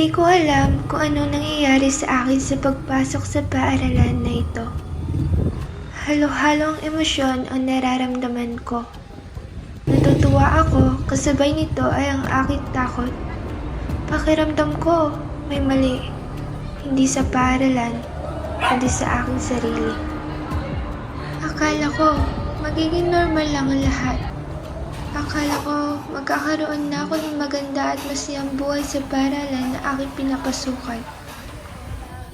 Hindi ko alam kung ano nangyayari sa akin sa pagpasok sa paaralan na ito. Halo-halong emosyon ang nararamdaman ko. Natutuwa ako kasabay nito ay ang aking takot. Pakiramdam ko may mali. Hindi sa paaralan, kundi sa aking sarili. Akala ko magiging normal lang ang lahat. Akala ko magkakaroon na ako ng maganda at masayang buhay sa paaralan na aking pinapasukan.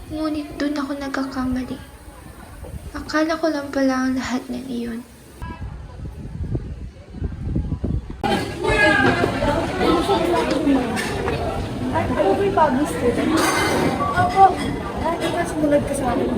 Ngunit dun ako nagkakamali. Akala ko lang pala ang lahat ng iyon. Ako ba'y public student? Opo. Ikaw sumunod ka sa akin.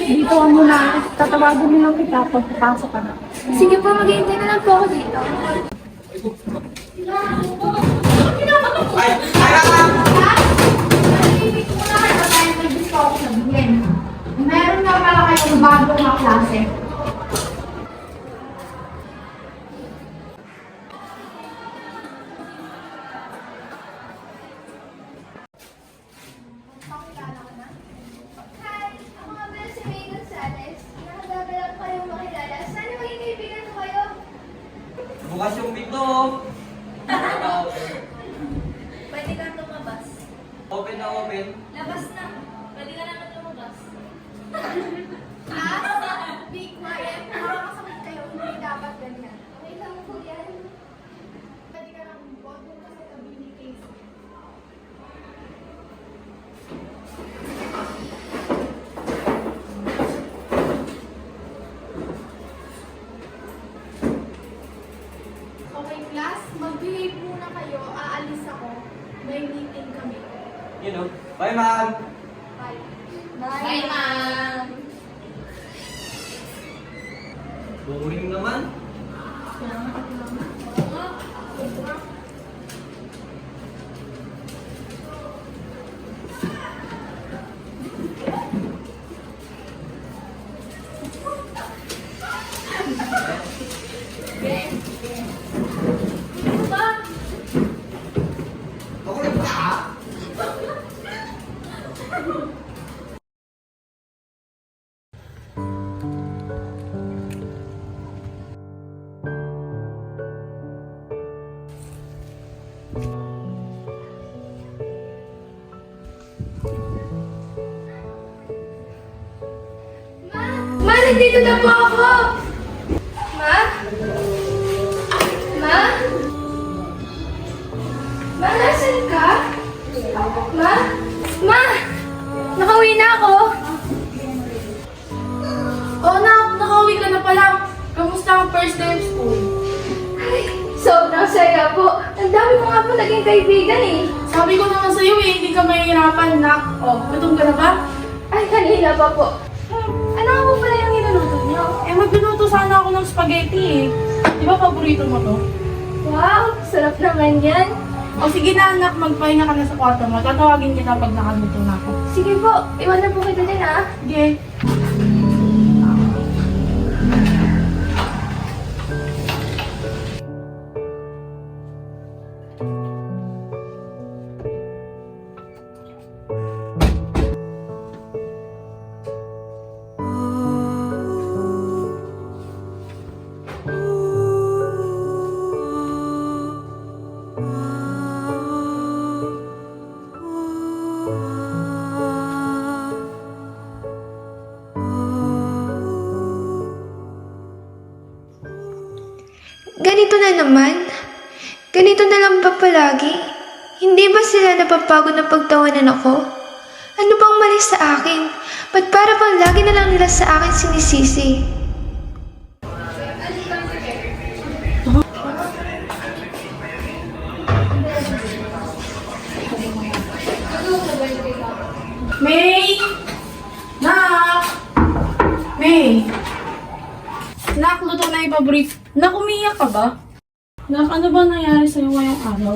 Dito ka muna. Tatawagin mo lang kita pag papasok ka na. Sige po, maghihintay na lang po ako dito. Meron nga pala kayong bagong mga klase. Hi! Ako nga pala si May Gonzales. Nakagagalap kayong makilala. Sana maging kaibigan ko kayo. Bukas yung pinto. Pwede kang lumabas. Open na open. Labas na. Pwede ka naman lumabas. Be quiet. Nakakasamit kayo. Hindi dapat ganyan. Okay lang po yan. Pwede ka lang bot mo sa tabi ni Casey. Okay, class. Mag-behave muna kayo. Aalis ako. May meeting kami. You know. Bye, ma'am. Bye. Bye, ma'am. Boring naman. Ako lang ba? Ma, nandito na po ako! Ma? Ma? Ma, nasan ka? Ma? Ma? Nakauwi na ako! Oh, nakauwi ka na pala. Kamusta ang first day of school? Ay, sobrang saya po. Ang dami ko nga po naging kaibigan eh. Sabi ko naman sa'yo eh, hindi ka mahihirapan, nak. Oh, gutom ka na ba? Ay, kanina pa po. Ano nga po pala yung inuluto niyo? Eh, magluluto sana ako ng spaghetti eh. Di ba paborito mo to? Wow, sarap naman yan. O sige na, anak, magpahinga ka na sa kwarto mo. Tatawagin kita pag nakaluto na ako. Sige po, iwanan po kita din ah. Sige. Ganito na naman? Ganito na lang ba palagi? Hindi ba sila napapagod na pagtawanan ako? Ano bang mali sa akin? Ba't para bang lagi na lang nila sa akin sinisisi? May! Nak! May! Nak, luto na yung paborito. Nak, umiyak ka ba? Nak, ano ba nangyari sa'yo ngayong araw?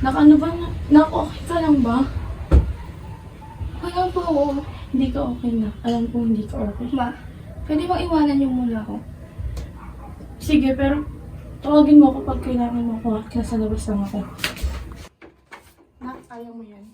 Nak, ano ba na? Nak, okay ka lang ba? Okay lang po ako. Hindi ka okay na. Alam ko hindi ka okay. Ma, pwede bang iwanan niyo muna ako? Sige, pero tawagin mo ako pag kailangan mo ako. Nasa labas lang ako. Nak, ayaw mo yan.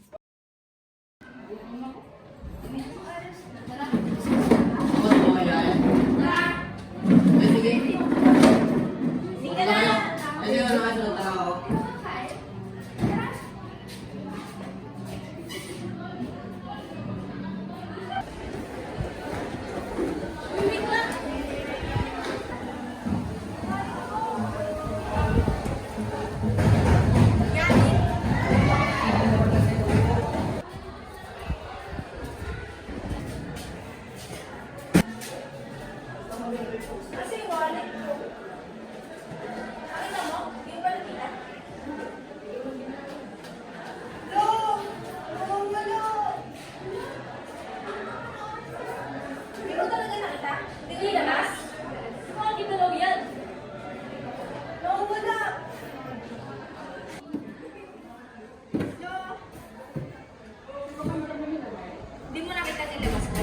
Hindi mo nakita nilabas ko?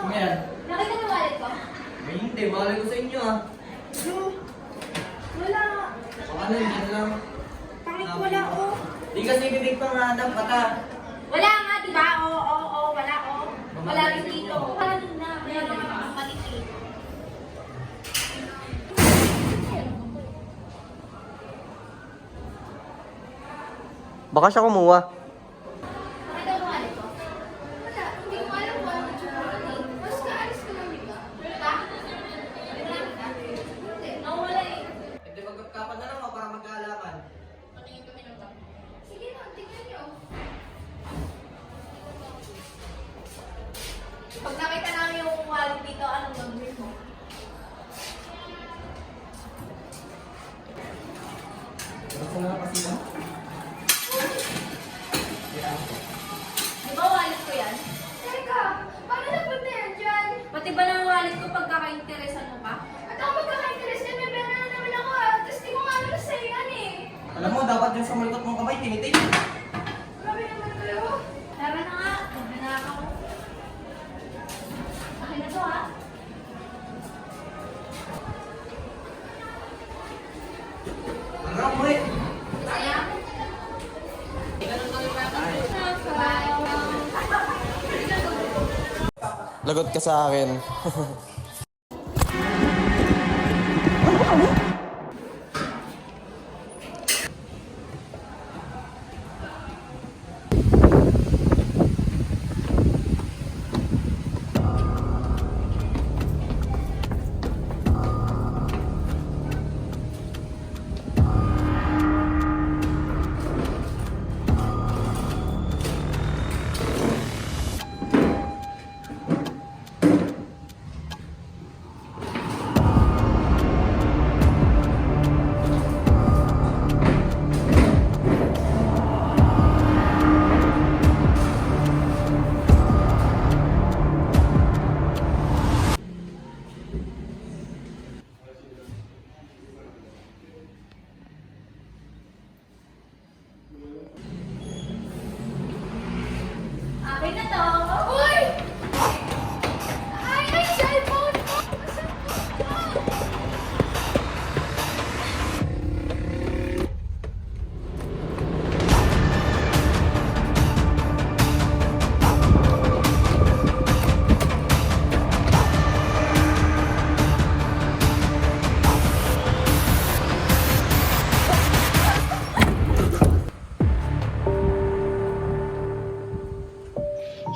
Ano yan? Nakita mo wallet ko? Ay, hindi. Malay ko sa inyo ah. Wala. Baka na, hindi na lang. Pangit wala oh. Di kasi bibig pang hanap baka. Wala nga, di ba? Oo, wala oh. Wala rin dito. Wala din na. Kaya naman ang maliit. Baka siya kumuha. Nakita mo wallet ko? Wala. Hindi ko alam kung ano yung wallet. Mas kaalis ko lang, di ba? Wala? Hindi. Nawala eh. Hindi, magkakapan na lang ako para magkaalaman. Patingin kami ng tao. Sige na, tingnan niyo. Pag nakita namin yung wallet dito, anong gagawin mo? Gusto na kasi na. Di ba wallet ko yan? Teka, paano napunta yan dyan? Pati ba ng wallet ko pagkaka-interesan mo pa? At ako pagkaka-interest yan, may pera na naman ako ah. Tapos di ko nga alam sa'yo yan eh. Alam mo, dapat yung sa malikot mong kamay, tinitig. Grabe naman kayo. Tara na nga, magbinak ako. Akin na to ha. Ano mo eh? Kaya? Lagot ka sa akin. Akin na to. Uy! Ay, cellphone mo!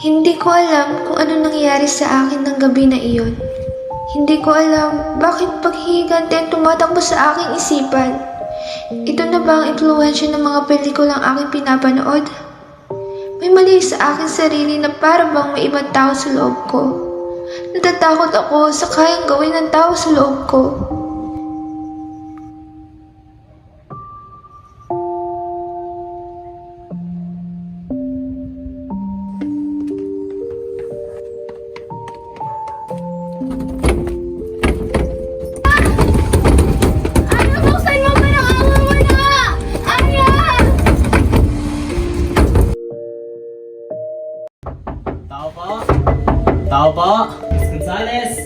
Hindi ko alam kung ano nangyari sa akin ng gabi na iyon. Hindi ko alam bakit paghihigante ang tumatakbo sa aking isipan. Ito na ba ang impluwensya ng mga pelikulang aking pinapanood? May mali sa aking sarili na para bang may ibang tao sa loob ko. Natatakot ako sa kayang gawin ng tao sa loob ko. Ano, buksan mo ba ng awa mo na? Aya! po. Miss Gonzales.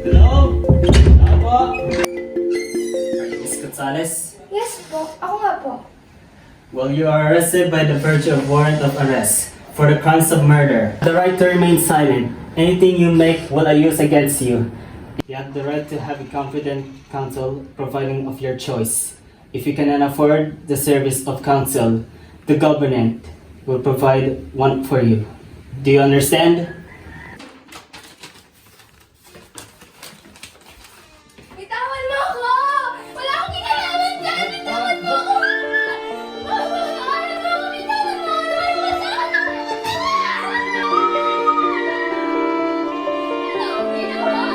Hello? Tao po. Miss Gonzales. Yes po, ako nga po. Well, you are arrested by the virtue of warrant of arrest for the crimes of murder. The right to remain silent. Anything you make will I use against you. You have the right to have a competent counsel providing of your choice. If you cannot afford the service of counsel, the government will provide one for you. Do you understand? Bitawan mo ako! Wala akong kinalaman dyan! Bitawan mo ako! Bitawan mo ako! Bitawan mo ako! Bitawan mo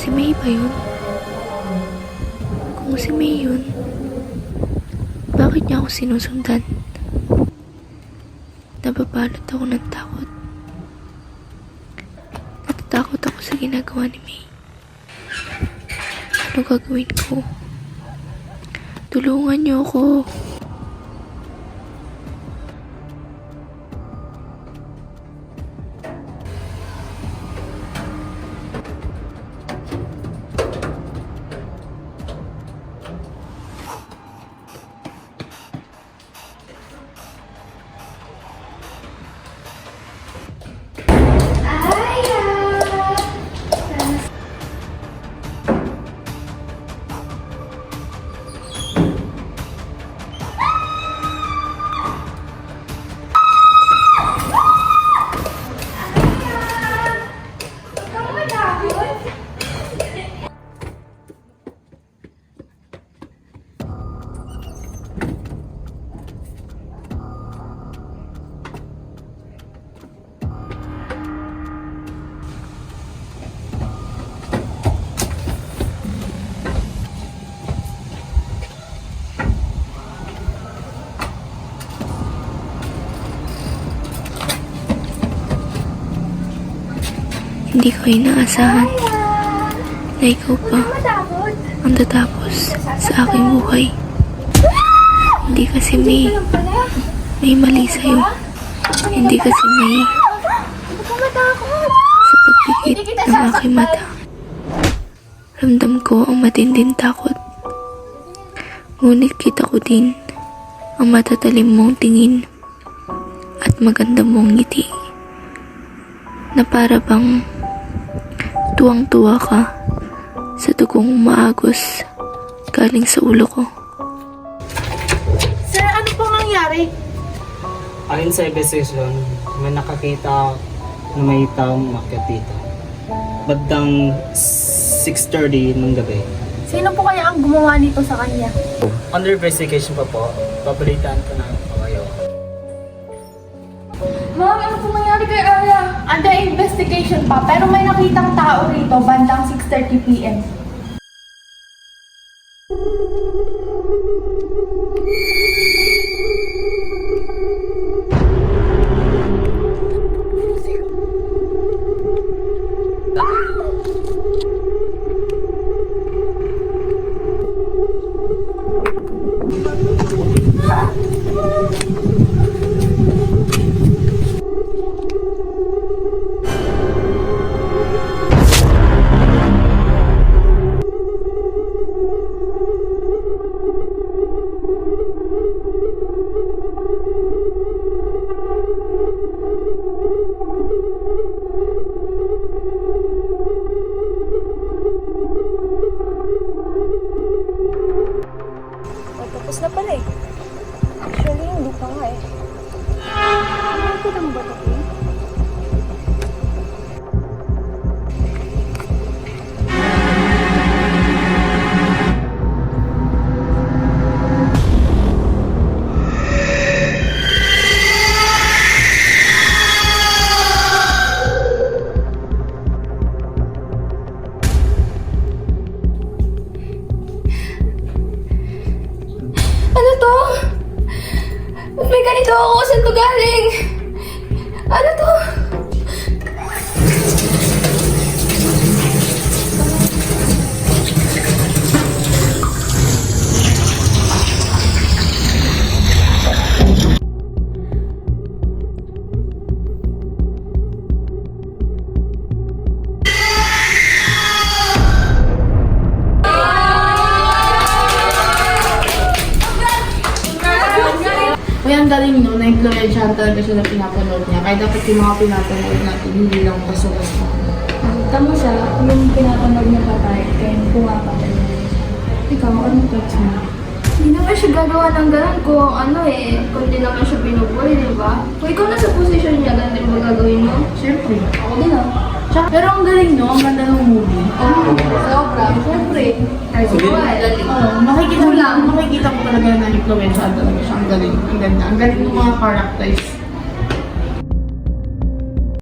Si May ba yun? Kung si May yun, bakit niya ako sinusundan? Nababalot ako ng takot. Natatakot ako sa ginagawa ni May. Ano gagawin ko? Tulungan niyo ako. Hindi ko inaasahan na ikaw pa ang tatapos sa aking buhay. Hindi kasi may mali sa'yo. Hindi kasi may sa pagpikit ng aking mata. Ramdam ko ang matinding takot. Ngunit kita ko din ang matatalim mong tingin at maganda mong ngiti na para bang tuwang-tuwa ka sa dugong umaagos galing sa ulo ko. Sir, ano pong nangyari? Ayon sa investigation, may nakakita na may taong umakyat dito. Bandang 6:30 ng gabi. Sino po kaya ang gumawa nito sa kanya? Under investigation pa po, babalitaan ko na po kayo. Ma'am, ano po nangyari kay Aya? Under investigation pa, pero may nakitang tao rito bandang 6:30 p.m. Nakita mo ba ito? Ano to? Ba't may ganito ako? Saan to galing? Ano to? Kaya ang galing no, na-influensyahan talaga siya na pinapanood niya. Kaya dapat yung mga pinapanood natin, hindi lang basta-basta. Tama siya, yung pinapanood niya patay, kaya pumapatay niya. Ikaw, anong thoughts mo? Hindi naman siya gagawa ng ganun kung kung di naman siya binubuli, di ba? Kung ikaw na sa position niya, ganun din ba gagawin mo? Siyempre. Ako din Pero ang galing no, ang ganda ng movie. Sobra, siyempre. Ay, siguro, galing. Makikita mo talaga na influensyahan talaga siya. Ang galing, ang ganda. Ang galing ng mga characters.